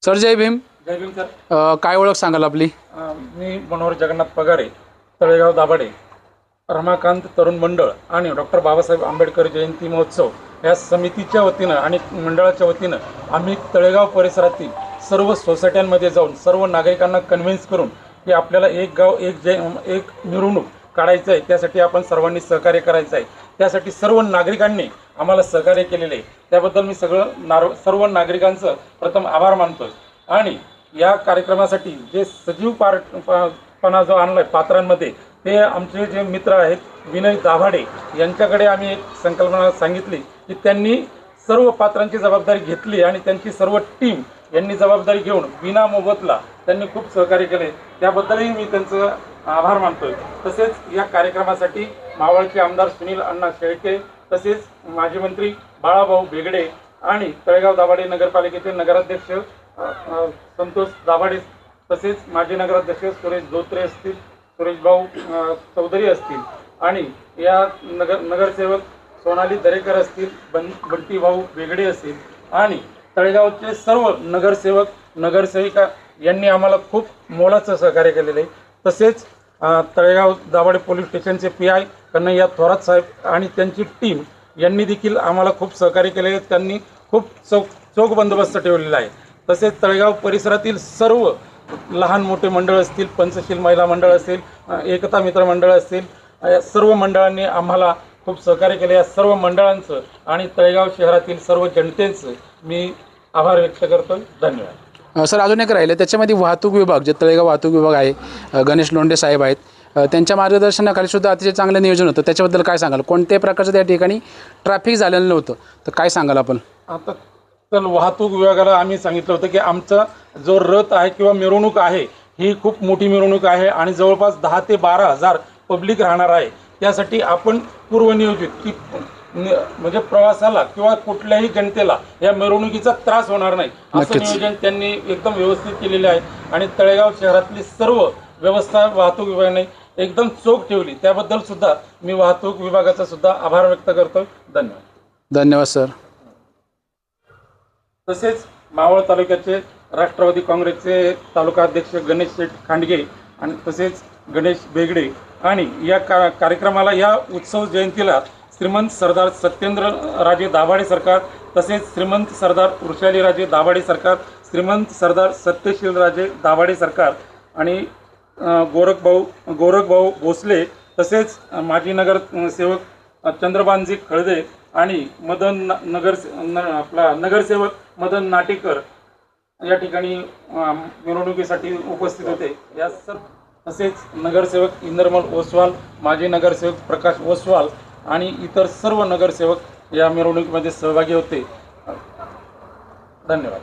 Sir जय भीम. जय Bhim sir. काय ओळख सांगाल आपली? मी मनोहर जगन्नाथ पगारे, तळेगाव दाभाडे, रमाकांत तरुण मंडळ आणि डॉक्टर बाबासाहेब आंबेडकर जयंती महोत्सव या समितीच्या वतीनं आणि मंडळाच्या वतीनं आम्ही तळेगाव परिसरातील सर्व सोसायट्यांमध्ये जाऊन सर्व नागरिकांना कन्व्हिन्स करून की आपल्याला एक गाव एक मिरवणूक काढायचं आहे, त्यासाठी आपण सर्वांनी सहकार्य करायचं आहे. त्यासाठी सर्व नागरिकांनी आम्हाला सहकार्य केलेले आहे. त्याबद्दल मी सर्व नागरिकांचं प्रथम आभार मानतोय. आणि या कार्यक्रमासाठी जे सजीव पणा जो आणला आहे पात्रांमध्ये, ते आमचे जे मित्र आहेत विनय दाभाडे यांच्याकडे आम्ही एक संकल्पना सांगितली की त्यांनी सर्व पात्रांची जबाबदारी घेतली आणि त्यांची सर्व टीम यांनी जबाबदारी घेऊन विना मोबदला त्यांनी खूप सहकार्य केले. त्याबद्दलही मी त्यांचं आभार मानतोय. तसेच या कार्यक्रमासाठी मावळचे आमदार सुनील अण्णा शेळके, तसेच माजी मंत्री बाळाभाऊ बेगडे आणि तळेगाव दाभाडे नगरपालिकेचे नगराध्यक्ष संतोष दाभाडे, तसेच माजी नगराध्यक्ष सुरेश धोत्रे असतील, सुरेशभाऊ चौधरी असतील आणि या नगरसेवक सोनाली दरेकर असतील, बंटीभाऊ बेगडे असतील आणि तळेगावचे सर्व नगरसेवक नगरसेविका यांनी आम्हाला खूप मोलाचं सहकार्य केलेलं आहे. तसेच तळेगाव दाभाडे पोलीस स्टेशनचे PI कन्हैया थोरात साहेब आणि त्यांची टीम यांनी देखील आम्हाला खूप सहकार्य केले. त्यांनी खूप चोख बंदोबस्त ठेवलेला आहे. तसेच तळेगाव परिसरातील सर्व लहान मोठे मंडळ असतील, पंचशील महिला मंडळ असेल, एकता मित्र मंडळ असेल, या सर्व मंडळांनी आम्हाला खूप सहकार्य केले. या सर्व मंडळांचं आणि तळेगाव शहरातील सर्व जनतेचं मी आभार व्यक्त करतो. धन्यवाद. सर अजून एक राहिलं, त्याच्यामध्ये वाहतूक विभाग, जे तळेगाव वाहतूक विभाग आहे, गणेश लोंढे साहेब आहेत, त्यांच्या मार्गदर्शनाखाली सुद्धा अतिशय चांगलं नियोजन होतं. त्याच्याबद्दल काय सांगाल? कोणत्याही प्रकारचं त्या ठिकाणी ट्रॅफिक झालेलं नव्हतं, तर काय सांगाल आपण? आता तर वाहतूक विभागाला आम्ही सांगितलं होतं की आमचा जो रथ आहे किंवा मिरवणूक आहे ही खूप मोठी मिरवणूक आहे आणि जवळपास 10 ते 12 हजार पब्लिक राहणार आहे. त्यासाठी आपण पूर्वनियोजित की म्हणजे प्रवासाला किंवा कुठल्याही जनतेला या मिरवणुकीचा त्रास होणार नाही असं नियोजन त्यांनी एकदम व्यवस्थित केलेले आहे. आणि तळेगाव शहरातली सर्व व्यवस्था वाहतूक विभागाने एकदम चोख ठेवली. त्याबद्दल सुद्धा मी वाहतूक विभागाचा सुद्धा आभार व्यक्त करतो. धन्यवाद. धन्यवाद सर. तसेच मावळ तालुक्याचे राष्ट्रवादी काँग्रेसचे तालुका अध्यक्ष गणेश शेठ खांडगे आणि तसेच गणेश बेगडे आणि या कार्यक्रमाला, या उत्सव जयंतीला श्रीमंत सरदार सत्येंद्र राजे दाभाडे सरकार, तसेच श्रीमंत सरदार वृषालीराजे दाभाडे सरकार, श्रीमंत सरदार सत्यशील राजे दाभाडे सरकार आणि गोरखभाऊ भोसले, तसेच माजी नगरसेवक चंद्रबानजी खळदे आणि नगरसेवक मदन नाटेकर या ठिकाणी मिरवणुकीसाठी उपस्थित होते. या तसेच नगरसेवक इंद्रमल ओसवाल, माजी नगरसेवक प्रकाश ओसवाल आणि इतर सर्व नगरसेवक या मिरवणुकीमध्ये सहभागी होते. धन्यवाद.